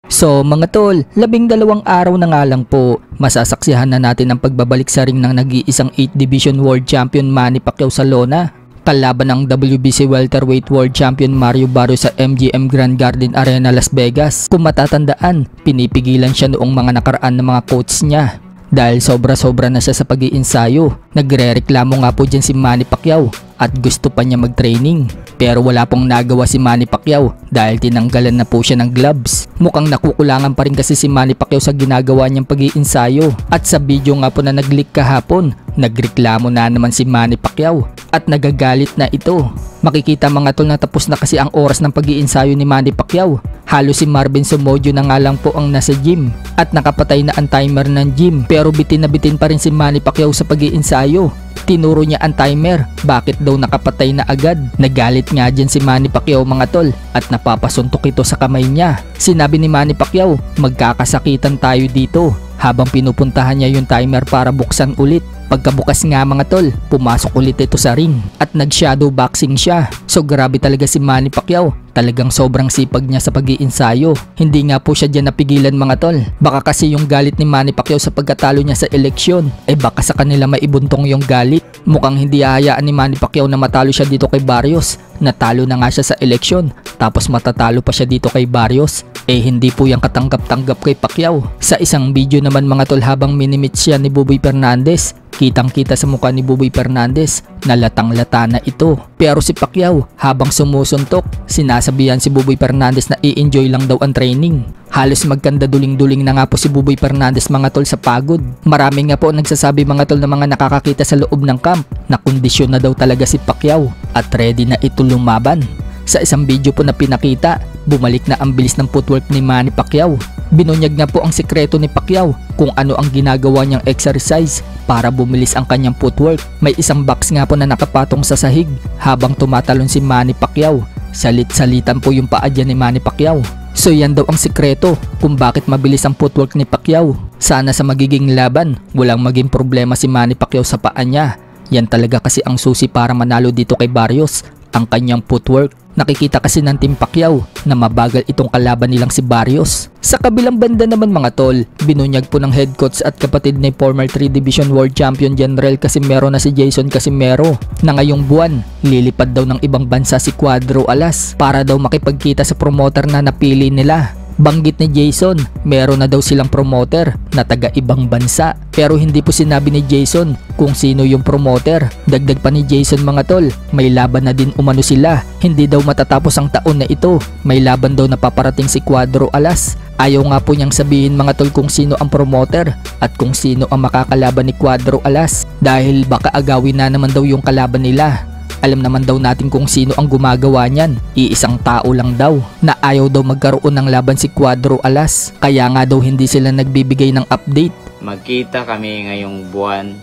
So mga tol, 12 araw na nga lang po, masasaksihan na natin ang pagbabalik sa ring ng nag-iisang 8 Division World Champion Manny Pacquiao sa lona. Kalaban ng WBC Welterweight World Champion Mario Barrios sa MGM Grand Garden Arena, Las Vegas. Kung matatandaan, pinipigilan siya noong mga nakaraan ng mga coach niya. Dahil sobra-sobra na siya sa pag-iinsayo. Nagre-reklamo nga po dyan si Manny Pacquiao at gusto pa niya mag-training. Pero wala pong nagawa si Manny Pacquiao dahil tinanggalan na po siya ng gloves. Mukhang nakukulangan pa rin kasi si Manny Pacquiao sa ginagawa niyang pag-iinsayo. At sa video nga po na nag-leak kahapon, nagreklamo na naman si Manny Pacquiao at nagagalit na ito. Makikita mga tol na tapos na kasi ang oras ng pag-iinsayo ni Manny Pacquiao. Halos si Marvin Somodio na nga lang po ang nasa gym at nakapatay na ang timer ng gym, pero bitin na bitin pa rin si Manny Pacquiao sa pag-iinsayo. Tinuro niya ang timer, bakit daw nakapatay na agad. Nagalit nga dyan si Manny Pacquiao mga tol at napapasuntok ito sa kamay niya. Sinabi ni Manny Pacquiao, magkakasakitan tayo dito, habang pinupuntahan niya yung timer para buksan ulit. Pagkabukas nga mga tol, pumasok ulit ito sa ring at nag-shadow boxing siya. So grabe talaga si Manny Pacquiao, talagang sobrang sipag niya sa pag-iinsayo. Hindi nga po siya dyan napigilan mga tol. Baka kasi yung galit ni Manny Pacquiao sa pagkatalo niya sa eleksyon, baka sa kanila maibuntong yung galit. Mukhang hindi hahayaan ni Manny Pacquiao na matalo siya dito kay Barrios. Natalo na nga siya sa eleksyon, tapos matatalo pa siya dito kay Barrios. Hindi po yung katanggap-tanggap kay Pacquiao. Sa isang video naman mga tol, habang minimit siya ni Buboy Fernandez, kitang-kita sa mukha ni Buboy Fernandez na latang-lata na ito. Pero si Pacquiao, habang sumusuntok, sinasabihan si Buboy Fernandez na i-enjoy lang daw ang training. Halos magkanda duling-duling na nga po si Buboy Fernandez mga tol sa pagod. Marami nga po nagsasabi mga tol na mga nakakakita sa loob ng camp na kondisyon na daw talaga si Pacquiao at ready na ito lumaban. Sa isang video po na pinakita, bumalik na ang bilis ng footwork ni Manny Pacquiao. Binunyag na po ang sikreto ni Pacquiao kung ano ang ginagawa niyang exercise para bumilis ang kanyang footwork. May isang box nga po na nakapatong sa sahig habang tumatalon si Manny Pacquiao. Salit-salitan po yung paa dyan ni Manny Pacquiao. So yan daw ang sikreto kung bakit mabilis ang footwork ni Pacquiao. Sana sa magiging laban, walang maging problema si Manny Pacquiao sa paa niya. Yan talaga kasi ang susi para manalo dito kay Barrios, ang kanyang footwork. Nakikita kasi ng Team Pacquiao na mabagal itong kalaban nilang si Barrios. Sa kabilang banda naman mga tol, binunyag po ng head coach at kapatid ni former 3 Division World Champion General Casimero na si Jason Casimero na ngayong buwan, lilipad daw ng ibang bansa si Cuadro Alas para daw makipagkita sa promoter na napili nila. Banggit ni Jason, meron na daw silang promoter na taga ibang bansa. Pero hindi po sinabi ni Jason kung sino yung promoter. Dagdag pa ni Jason mga tol, may laban na din umano sila. Hindi daw matatapos ang taon na ito. May laban daw na paparating si Cuadro Alas. Ayaw nga po niyang sabihin mga tol kung sino ang promoter at kung sino ang makakalaban ni Cuadro Alas. Dahil baka agawin na naman daw yung kalaban nila. Alam naman daw natin kung sino ang gumagawa niyan. Iisang tao lang daw na ayaw daw magkaroon ng laban si Cuadro Alas. Kaya nga daw hindi sila nagbibigay ng update. Magkita kami ngayong buwan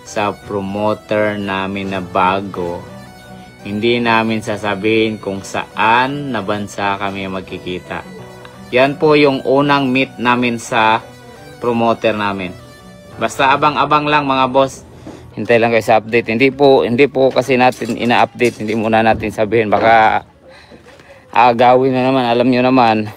sa promoter namin na bago. Hindi namin sasabihin kung saan na bansa kami magkikita. Yan po yung unang meet namin sa promoter namin. Basta abang-abang lang mga boss. Hintay lang kayo sa update. Hindi po kasi natin ina-update. Hindi muna natin sabihin. Baka agawin na naman. Alam nyo naman.